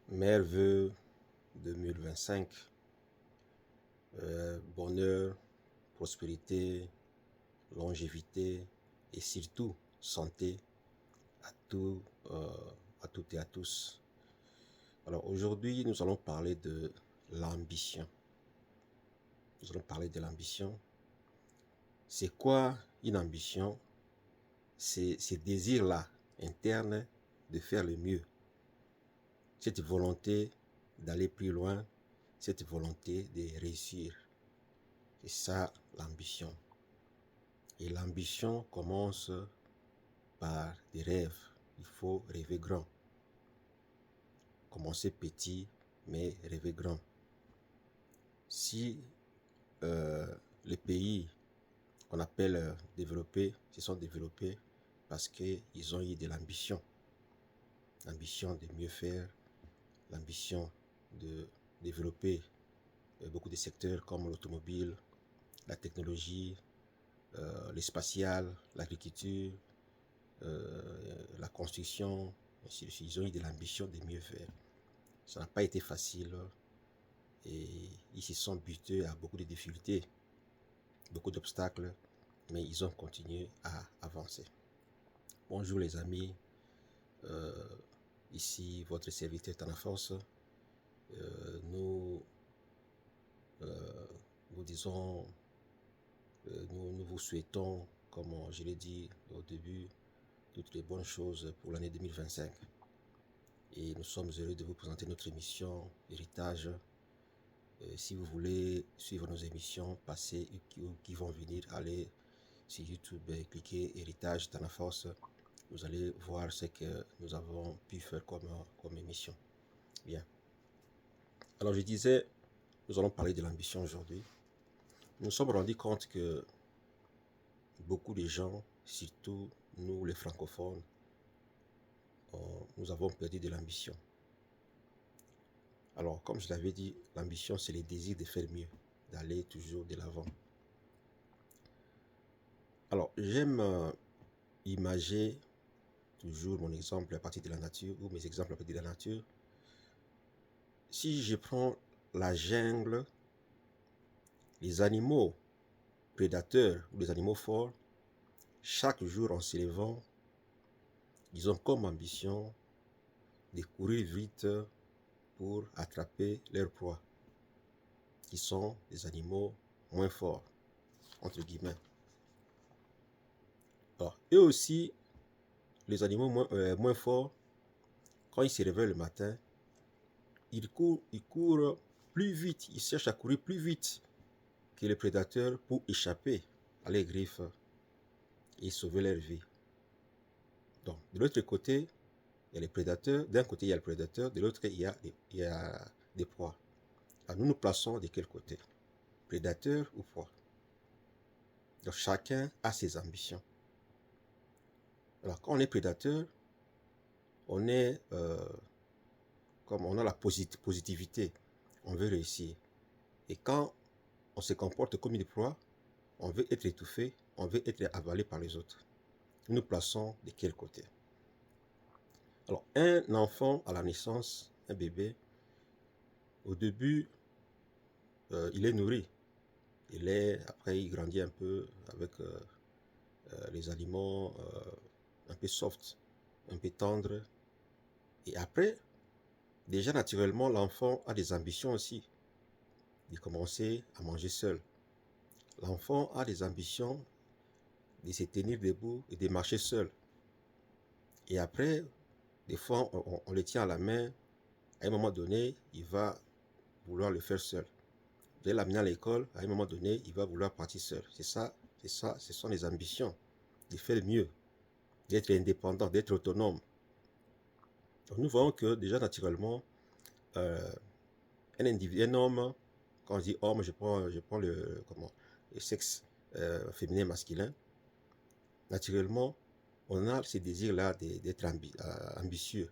Meilleurs vœux 2025. Bonheur, prospérité, longévité et surtout santé à tout, euh, à toutes et à tous. Alors aujourd'hui, nous allons parler de l'ambition. Nous allons parler de l'ambition. C'est quoi une ambition? C'est ce désir-là interne de faire le mieux. Cette volonté d'aller plus loin, cette volonté de réussir. C'est ça l'ambition. Et l'ambition commence par des rêves. Il faut rêver grand. Commencer petit, mais rêver grand. Si les pays qu'on appelle développés se sont développés parce qu'ils ont eu de l'ambition. L'ambition de mieux faire, l'ambition de développer beaucoup de secteurs comme l'automobile, la technologie, le spatial, l'agriculture, la construction. Ils ont eu de l'ambition de mieux faire. Ça n'a pas été facile et ils se sont butés à beaucoup de difficultés, beaucoup d'obstacles, mais ils ont continué à avancer. Bonjour les amis, euh, ici votre serviteur Tanaforce. Nous vous disons, nous vous souhaitons, comme je l'ai dit au début, toutes les bonnes choses pour l'année 2025. Et nous sommes heureux de vous présenter notre émission Héritage. Si vous voulez suivre nos émissions passées ou qui vont venir, allez sur YouTube et cliquez Héritage dans la force. Vous allez voir ce que nous avons pu faire comme émission. Bien. Alors je disais, nous allons parler de l'ambition aujourd'hui. Nous nous sommes rendus compte que beaucoup de gens, surtout nous les francophones, nous avons perdu de l'ambition. Alors, comme je l'avais dit, l'ambition, c'est le désir de faire mieux, d'aller toujours de l'avant. Alors, j'aime imager toujours mon exemple à partir de la nature, ou mes exemples à partir de la nature. Si je prends la jungle, les animaux prédateurs ou les animaux forts, chaque jour en se levant, ils ont comme ambition de courir vite pour attraper leurs proies, qui sont des animaux moins forts, entre guillemets. Alors, eux aussi, les animaux moins forts, quand ils se réveillent le matin, ils courent plus vite, ils cherchent à courir plus vite que les prédateurs pour échapper à leurs griffes et sauver leur vie. Donc, de l'autre côté, il y a les prédateurs. D'un côté, il y a le prédateur, de l'autre, il y a des proies. Alors, nous nous plaçons de quel côté? Prédateur ou proie? Donc, chacun a ses ambitions. Alors, quand on est prédateur, on est comme on a la positivité, on veut réussir. Et quand on se comporte comme une proie, on veut être étouffé, on veut être avalé par les autres. Nous nous plaçons de quel côté? Alors, un enfant à la naissance, un bébé, au début, il est nourri. Après, il grandit un peu avec les aliments un peu soft, un peu tendres. Et après, déjà naturellement, l'enfant a des ambitions aussi, de commencer à manger seul. L'enfant a des ambitions de se tenir debout et de marcher seul. Et après, des fois, on le tient à la main. À un moment donné, il va vouloir le faire seul. Vous allez l'amener à l'école, à un moment donné, il va vouloir partir seul. C'est ça, ce sont les ambitions. De faire mieux, d'être indépendant, d'être autonome. Donc nous voyons que déjà naturellement, euh, un homme, quand on dit homme, je prends le sexe féminin masculin, naturellement, on a ce désir-là d'être ambitieux.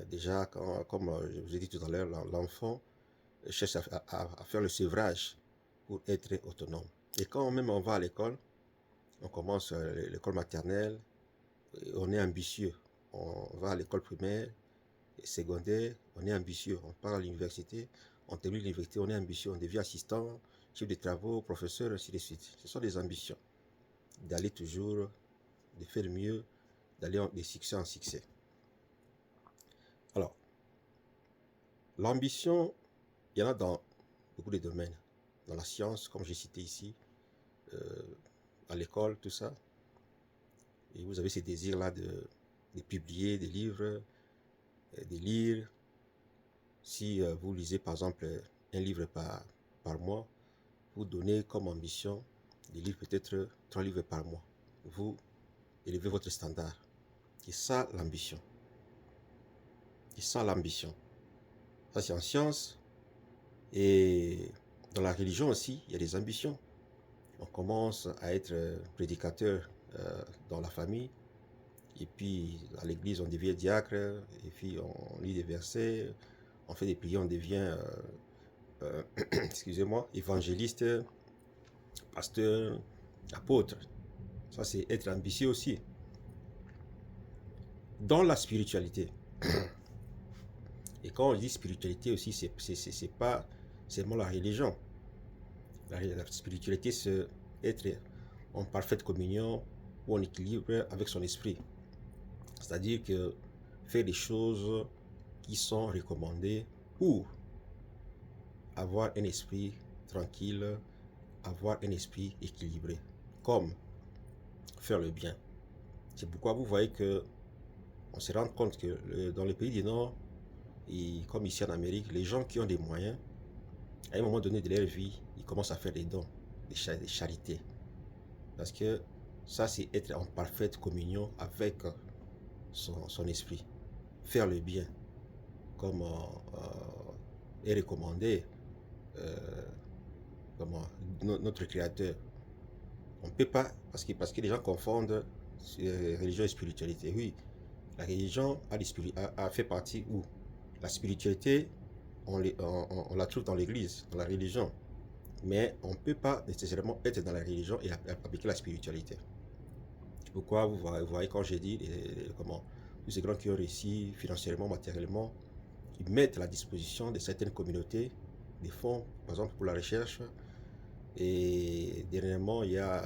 Déjà, comme je vous ai dit tout à l'heure, l'enfant cherche à faire le sevrage pour être autonome. Et quand même on va à l'école, on commence l'école maternelle, on est ambitieux. On va à l'école primaire, secondaire, on est ambitieux. On part à l'université, on termine l'université, on est ambitieux. On devient assistant, chef de travaux, professeur, ainsi de suite. Ce sont des ambitions. D'aller toujours, de faire mieux, d'aller de succès en succès. Alors, l'ambition, il y en a dans beaucoup de domaines. Dans la science, comme j'ai cité ici, à l'école, tout ça. Et vous avez ces désirs-là de publier des livres, de lire. Si vous lisez par exemple un livre par mois, vous donnez comme ambition de lire peut-être 3 livres par mois. Vous élevez votre standard. C'est ça l'ambition. C'est ça l'ambition. Ça c'est en science. Et dans la religion aussi, il y a des ambitions. On commence à être prédicateur dans la famille. Et puis, à l'église, on devient diacre. Et puis, on lit des versets. On fait des prières, on devient, excusez-moi, évangéliste, pasteur, apôtre. Ça, c'est être ambitieux aussi. Dans la spiritualité. Et quand on dit spiritualité aussi, c'est pas seulement la religion. La spiritualité, c'est être en parfaite communion ou en équilibre avec son esprit. C'est-à-dire que faire des choses qui sont recommandées pour avoir un esprit tranquille, avoir un esprit équilibré, comme faire le bien. C'est pourquoi vous voyez que on se rend compte que dans les pays du Nord, et comme ici en Amérique, les gens qui ont des moyens, à un moment donné de leur vie, ils commencent à faire des dons, des charités. Parce que ça, c'est être en parfaite communion avec son esprit. Faire le bien, comme est recommandé notre Créateur. On ne peut pas, parce que les gens confondent religion et spiritualité. Oui, la religion a fait partie où la spiritualité, on la trouve dans l'église, dans la religion. Mais on ne peut pas nécessairement être dans la religion et appliquer la spiritualité. Pourquoi vous voyez quand j'ai dit comment tous ces gens qui ont réussi financièrement, matériellement, ils mettent à la disposition de certaines communautés des fonds, par exemple pour la recherche. Et dernièrement, il y a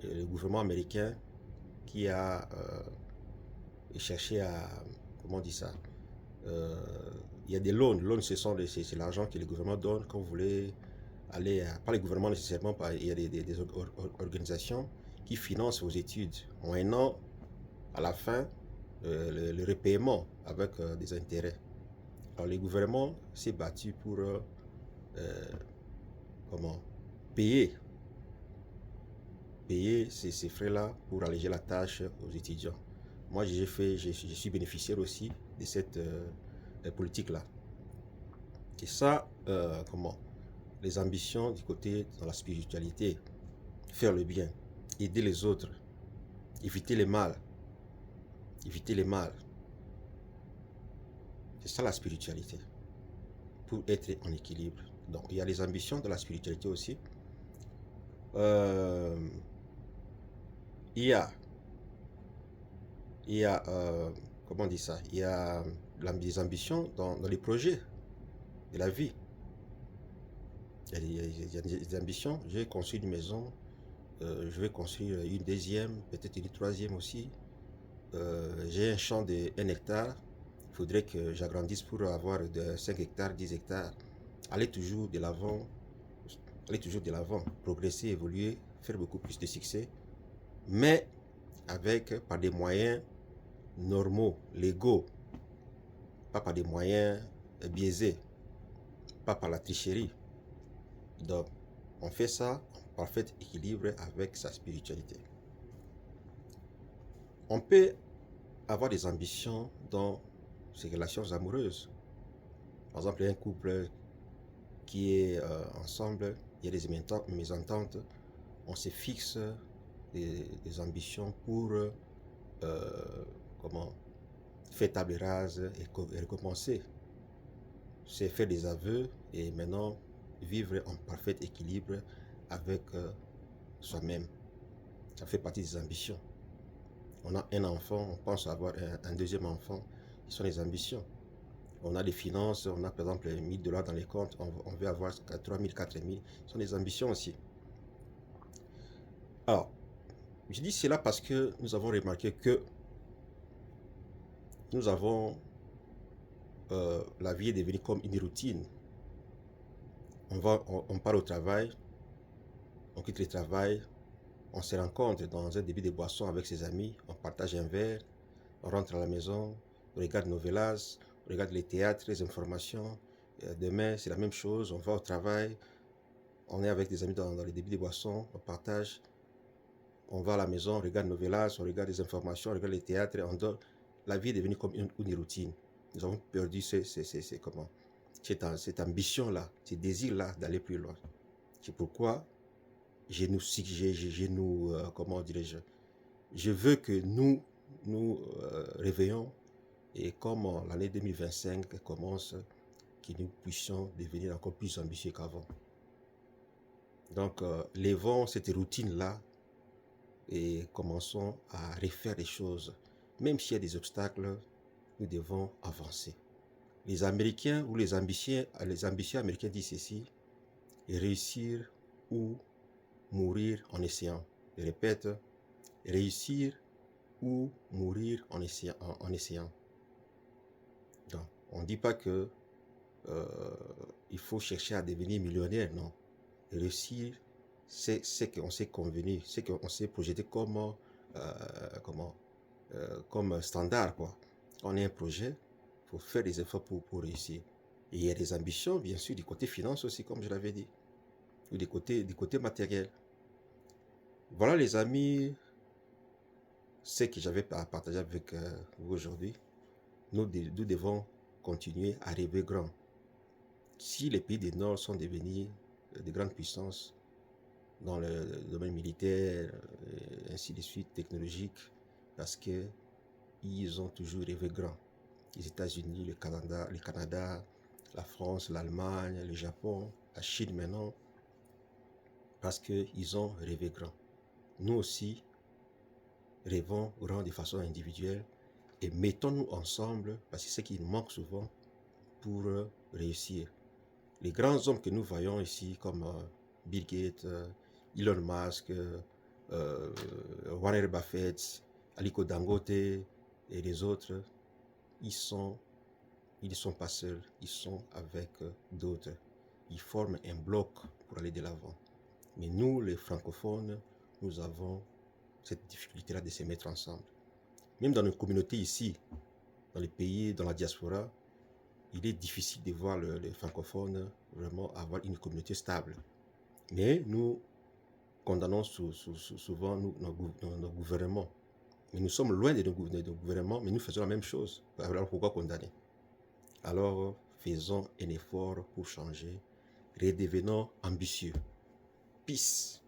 le gouvernement américain qui a cherché à, comment on dit ça, il y a des loans. Loans, c'est l'argent que le gouvernement donne quand vous voulez aller, pas le gouvernement nécessairement, il y a des organisations qui financent vos études en un an, à la fin, le repaiement avec des intérêts. Alors le gouvernement s'est battu pour comment payer ces frais-là pour alléger la tâche aux étudiants. Moi, je suis bénéficiaire aussi de cette politique-là. Et ça, comment les ambitions du côté dans la spiritualité, faire le bien, aider les autres, éviter les mal, éviter les mal. C'est ça la spiritualité, pour être en équilibre. Donc, il y a les ambitions de la spiritualité aussi. Il y a, comment on dit ça, il y a des ambitions dans les projets de la vie. Il y a des ambitions. J'ai construit une maison, je vais construire une deuxième, peut-être une troisième aussi. J'ai un champ de 1 hectare. Il faudrait que j'agrandisse pour avoir de 5 hectares, 10 hectares. Aller toujours de l'avant, progresser, évoluer, faire beaucoup plus de succès, mais par des moyens normaux, légaux, pas par des moyens biaisés, pas par la tricherie. Donc, on fait ça en parfait équilibre avec sa spiritualité. On peut avoir des ambitions dans ses relations amoureuses. Par exemple, un couple qui est ensemble, il y a des mésententes, on se fixe des ambitions pour comment faire table rase et recommencer. C'est faire des aveux et maintenant vivre en parfait équilibre avec soi-même. Ça fait partie des ambitions. On a un enfant, on pense avoir un deuxième enfant. Ce sont des ambitions. On a des finances, on a par exemple 1000 dollars dans les comptes, on veut avoir 3000, 4000. Ce sont des ambitions aussi. Alors, je dis cela parce que nous avons remarqué que nous avons, la vie est devenue comme une routine. On part au travail, on quitte le travail, on se rencontre dans un débit de boisson avec ses amis, on partage un verre, on rentre à la maison, on regarde novelas, on regarde les théâtres, les informations. Demain, c'est la même chose, on va au travail, on est avec des amis dans les débits de boisson, on partage, on va à la maison, on regarde novelas, on regarde les informations, on regarde les théâtres, on dort. La vie est devenue comme une routine. Nous avons perdu cette ambition-là, ce désir-là d'aller plus loin. C'est pourquoi comment dirais-je, je veux que nous réveillons et comme l'année 2025 commence, que nous puissions devenir encore plus ambitieux qu'avant. Donc, levons cette routine-là et commençons à refaire les choses. Même s'il y a des obstacles, nous devons avancer. Les Américains ou les ambitieux américains disent ceci: réussir ou mourir en essayant. Je répète, réussir ou mourir en essayant. Donc, on ne dit pas que il faut chercher à devenir millionnaire, non. Réussir, c'est ce qu'on s'est convenu, c'est qu'on s'est projeté comme, comme standard, quoi. On a un projet, il faut faire des efforts pour réussir. Et il y a des ambitions, bien sûr, du côté finance aussi, comme je l'avais dit, ou du côté matériel. Voilà, les amis, ce que j'avais à partager avec vous aujourd'hui. Nous devons continuer à rêver grand. Si les pays du Nord sont devenus de grandes puissances dans le domaine militaire, et ainsi de suite, technologique, parce qu'ils ont toujours rêvé grand. Les États-Unis, le Canada, la France, l'Allemagne, le Japon, la Chine maintenant, parce qu'ils ont rêvé grand. Nous aussi, rêvons grand de façon individuelle et mettons-nous ensemble, parce que c'est ce qui nous manque souvent pour réussir. Les grands hommes que nous voyons ici, comme Bill Gates, Elon Musk, Warren Buffett, Aliko Dangote et les autres, ils ne sont pas seuls, ils sont avec d'autres. Ils forment un bloc pour aller de l'avant. Mais nous, les francophones, nous avons cette difficulté-là de se mettre ensemble. Même dans nos communautés ici, dans les pays, dans la diaspora, il est difficile de voir les francophones vraiment avoir une communauté stable. Mais nous condamnons souvent nos gouvernements. Mais nous sommes loin de nos gouvernements, mais nous faisons la même chose. Alors pourquoi condamner? Alors faisons un effort pour changer. Redevenons ambitieux. Peace.